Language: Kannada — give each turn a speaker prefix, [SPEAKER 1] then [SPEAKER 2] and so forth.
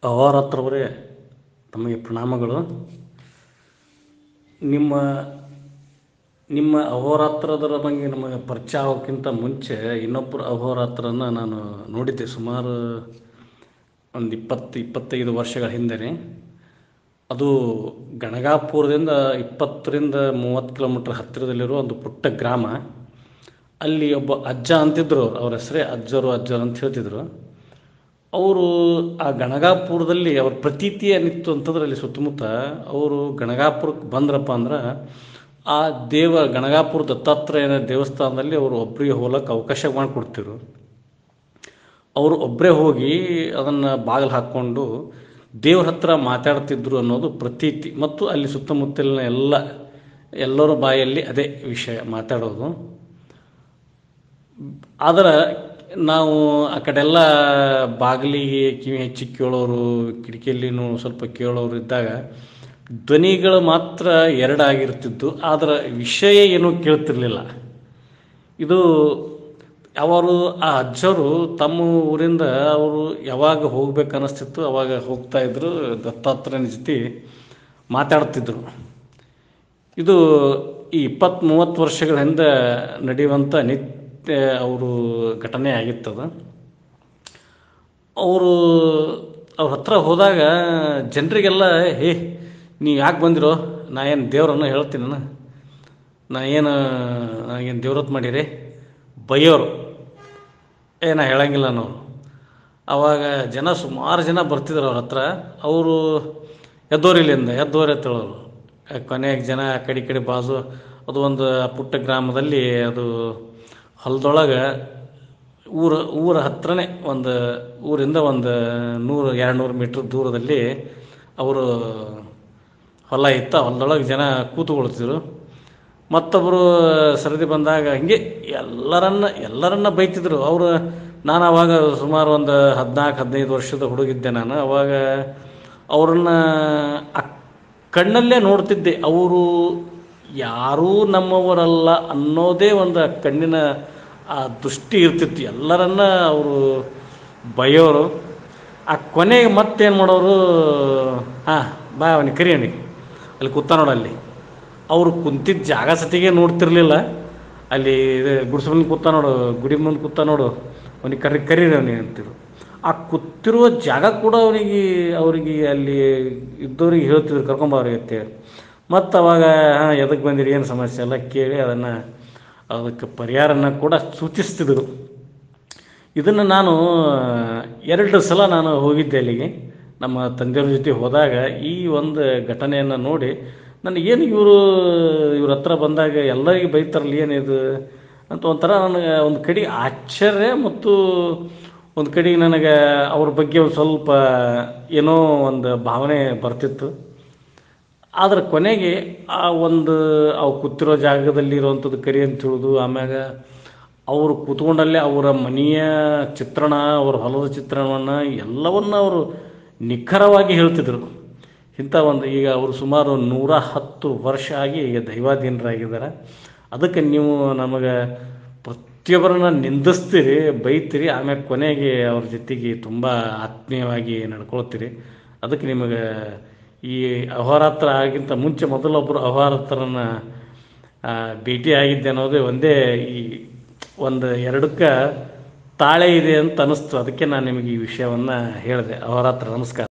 [SPEAKER 1] ಅಹೋರಾತ್ರವರೇ ತಮಗೆ ಪ್ರಣಾಮಗಳು. ನಿಮ್ಮ ನಿಮ್ಮ ಅಹೋರಾತ್ರದರ ಬಗ್ಗೆ ನಮಗೆ ಪರಿಚಯ ಆಗೋಕ್ಕಿಂತ ಮುಂಚೆ ಇನ್ನೊಬ್ಬರು ಅಹೋರಾತ್ರನ ನಾನು ನೋಡಿದ್ದೆ. ಸುಮಾರು ಒಂದು 20-25 ವರ್ಷಗಳ ಹಿಂದೆ. ಅದು ಗಣಗಾಪುರದಿಂದ 20-30 ಕಿಲೋಮೀಟ್ರ್ ಹತ್ತಿರದಲ್ಲಿರುವ ಒಂದು ಪುಟ್ಟ ಗ್ರಾಮ. ಅಲ್ಲಿ ಒಬ್ಬ ಅಜ್ಜ ಅಂತಿದ್ದರು. ಅವ್ರ ಹೆಸರೇ ಅಜ್ಜರು ಅಂತ ಹೇಳ್ತಿದ್ರು. ಅವರು ಆ ಗಣಗಾಪುರದಲ್ಲಿ ಅವ್ರ ಪ್ರತೀತಿ ಏನಿತ್ತು ಅಂತಂದ್ರೆ, ಅಲ್ಲಿ ಸುತ್ತಮುತ್ತ ಅವರು ಗಣಗಾಪುರಕ್ಕೆ ಬಂದ್ರಪ್ಪ ಅಂದ್ರೆ ಆ ಗಣಗಾಪುರ ದತ್ತಾತ್ರೇಯನ ದೇವಸ್ಥಾನದಲ್ಲಿ ಅವರು ಒಬ್ಬರಿಗೆ ಹೋಗ್ಲಿಕ್ಕೆ ಅವಕಾಶ ಮಾಡಿಕೊಡ್ತಿರು. ಅವರು ಒಬ್ಬರೇ ಹೋಗಿ ಅದನ್ನು ಬಾಗಿಲು ಹಾಕ್ಕೊಂಡು ದೇವ್ರ ಹತ್ರ ಮಾತಾಡ್ತಿದ್ರು ಅನ್ನೋದು ಪ್ರತೀತಿ. ಮತ್ತು ಅಲ್ಲಿ ಸುತ್ತಮುತ್ತಲಿನ ಎಲ್ಲರ ಬಾಯಲ್ಲಿ ಅದೇ ವಿಷಯ ಮಾತಾಡೋದು. ಆದರೆ ನಾವು ಆ ಕಡೆ ಎಲ್ಲ ಬಾಗಿಲಿಗೆ ಕಿವಿ ಹೆಚ್ಚಿ ಕೇಳೋರು, ಕಿಟಕಿಯಲ್ಲಿನೂ ಸ್ವಲ್ಪ ಕೇಳೋರು ಇದ್ದಾಗ ಧ್ವನಿಗಳು ಮಾತ್ರ ಎರಡಾಗಿರ್ತಿದ್ದು, ಆದರೆ ವಿಷಯ ಏನೂ ಕೇಳ್ತಿರ್ಲಿಲ್ಲ. ಇದು ಅವರು ಆ ಅಜ್ಜರು ತಮ್ಮ ಊರಿಂದ ಅವರು ಯಾವಾಗ ಹೋಗ್ಬೇಕು ಅನ್ನಿಸ್ತಿತ್ತು ಅವಾಗ ಹೋಗ್ತಾಯಿದ್ರು, ದತ್ತಾತ್ರೇಯನ ಜೊತೆ ಮಾತಾಡ್ತಿದ್ರು. ಇದು ಈ 20-30 ವರ್ಷಗಳ ಹಿಂದೆ ನಡೆಯುವಂಥ ನಿತ್ಯ ಅವರು ಘಟನೆ ಆಗಿತ್ತದ. ಅವ್ರ ಹತ್ರ ಹೋದಾಗ ಜನರಿಗೆಲ್ಲ, ನೀವು ಯಾಕೆ ಬಂದಿರೋ, ನಾ ಏನು ದೇವ್ರನ್ನು ಹೇಳ್ತೀನಿ, ನನಗೇನು ದೇವ್ರತ್ ಮಾಡಿರಿ ಬೈಯೋರು. ನಾ ಹೇಳಂಗಿಲ್ಲ ಅನ್ನೋರು. ಆವಾಗ ಸುಮಾರು ಜನ ಬರ್ತಿದ್ರು ಅವ್ರ ಹತ್ರ. ಅವರು ಎದ್ದೋರಿಲ್ಲಿಂದ ಅಂತೇಳೋರು. ಕೊನೆಗೆ ಜನ ಆ ಕಡೆ ಬಾಜು ಅದು ಒಂದು ಪುಟ್ಟ ಗ್ರಾಮದಲ್ಲಿ, ಅದು ಹೊಲದೊಳಗೆ ಊರ ಹತ್ರನೇ ಊರಿಂದ ಒಂದು 100-200 ಮೀಟ್ರ್ ದೂರದಲ್ಲಿ ಅವರು ಹೊಲ ಇತ್ತು. ಹೊಲದೊಳಗೆ ಜನ ಕೂತ್ಕೊಳ್ತಿದ್ರು. ಮತ್ತೊಬ್ಬರು ಸರದಿ ಬಂದಾಗ ಹಿಂಗೆ ಎಲ್ಲರನ್ನ ಬೈತಿದ್ರು ಅವರು. ನಾನು ಅವಾಗ ಸುಮಾರು ಒಂದು 14-15 ವರ್ಷದ ಹುಡುಗಿದ್ದೆ ನಾನು. ಅವಾಗ ಅವ್ರನ್ನ ಕಣ್ಣಲ್ಲೇ ನೋಡ್ತಿದ್ದೆ. ಅವರು ಯಾರೂ ನಮ್ಮವರಲ್ಲ ಅನ್ನೋದೇ ಒಂದು ಕಣ್ಣಿನ ಆ ದೃಷ್ಟಿ ಇರ್ತಿತ್ತು. ಎಲ್ಲರನ್ನ ಅವರು ಬೈಯೋರು. ಆ ಕೊನೆಗೆ ಮತ್ತೇನು ಮಾಡೋರು, ಬಾ ಅವನಿಗೆ ಕರಿ, ಅಲ್ಲಿ ಕೂತ ನೋಡಲ್ಲಿ. ಅವರು ಕುಂತಿದ್ದ ಜಾಗ ಸತಿಗೆ ನೋಡ್ತಿರ್ಲಿಲ್ಲ. ಅಲ್ಲಿ ಗುಡಿಸ ಮುಂದೆ ಕೂತ ನೋಡು, ಗುಡಿ ಮುಂದೆ ಕೂತ ನೋಡು, ಅವನಿಗೆ ಕರೀರಿ ಅವನಿಗೆ ಅಂತಿರು. ಆ ಕೂತಿರುವ ಜಾಗ ಕೂಡ ಅವ್ರಿಗೆ ಅಲ್ಲಿ ಇದ್ದವ್ರಿಗೆ ಹೇಳ್ತಿದ್ರು, ಕರ್ಕೊಂಬವ್ರಿಗೆ ಅಂತೇಳಿ. ಮತ್ತು ಅವಾಗ ಎದಕ್ಕೆ ಬಂದಿರಿ, ಏನು ಸಮಸ್ಯೆ ಎಲ್ಲ ಕೇಳಿ ಅದಕ್ಕೆ ಪರಿಹಾರನ ಕೂಡ ಸೂಚಿಸ್ತಿದ್ರು. ಇದನ್ನು ನಾನು 2 ಸಲ ನಾನು ಹೋಗಿದ್ದೆ ಅಲ್ಲಿಗೆ. ನಮ್ಮ ತಂದೆಯವ್ರ ಜೊತೆ ಹೋದಾಗ ಈ ಒಂದು ಘಟನೆಯನ್ನು ನೋಡಿ ನನಗೇನು ಇವ್ರ ಹತ್ರ ಬಂದಾಗ ಎಲ್ಲರಿಗೆ ಬೈತಾರಲ್ಲ, ಏನಿದು ಅಂತ ಒಂಥರ ನನಗೆ ಒಂದು ಕಡೆ ಆಶ್ಚರ್ಯ, ಮತ್ತು ಒಂದು ಕಡೆಗೆ ನನಗೆ ಅವ್ರ ಬಗ್ಗೆ ಒಂದು ಸ್ವಲ್ಪ ಏನೋ ಒಂದು ಭಾವನೆ ಬರ್ತಿತ್ತು. ಆದರೆ ಕೊನೆಗೆ ಅವ್ರು ಕೂತಿರೋ ಜಾಗದಲ್ಲಿ ಇರೋವಂಥದ್ದು ಕರಿ ಅಂತ ಹೇಳೋದು, ಆಮ್ಯಾಗ ಅವರು ಕೂತ್ಕೊಂಡಲ್ಲೇ ಅವರ ಮನೆಯ ಚಿತ್ರಣ, ಅವರ ಹೊಲದ ಚಿತ್ರಣವನ್ನು ಎಲ್ಲವನ್ನು ಅವರು ನಿಖರವಾಗಿ ಹೇಳ್ತಿದ್ರು. ಈಗ ಅವರು ಸುಮಾರು 110 ವರ್ಷ ಆಗಿ ಈಗ ದೈವಾಧೀನರಾಗಿದ್ದಾರೆ. ಅದಕ್ಕೆ ನೀವು ನಮಗೆ ಪ್ರತಿಯೊಬ್ಬರನ್ನ ನಿಂದಿಸ್ತೀರಿ, ಬೈತೀರಿ, ಆಮೇಲೆ ಕೊನೆಗೆ ಅವ್ರ ಜೊತೆಗೆ ತುಂಬ ಆತ್ಮೀಯವಾಗಿ ನಡ್ಕೊಳ್ತೀರಿ. ಅದಕ್ಕೆ ನಿಮಗೆ ಈ ಅಹೋರಾತ್ರ ಆಗಿಂತ ಮುಂಚೆ ಮೊದಲೊಬ್ಬರು ಅಹೋರಾತ್ರನ ಭೇಟಿ ಆಗಿದ್ದೆ ಅನ್ನೋದೇ ಒಂದೇ ಈ ಒಂದು 2ಕ್ಕೆ ತಾಳೆ ಇದೆ ಅಂತ ಅನ್ನಿಸ್ತು. ಅದಕ್ಕೆ ನಾನು ನಿಮಗೆ ಈ ವಿಷಯವನ್ನು ಹೇಳಿದೆ. ಅಹೋರಾತ್ರ ನಮಸ್ಕಾರ.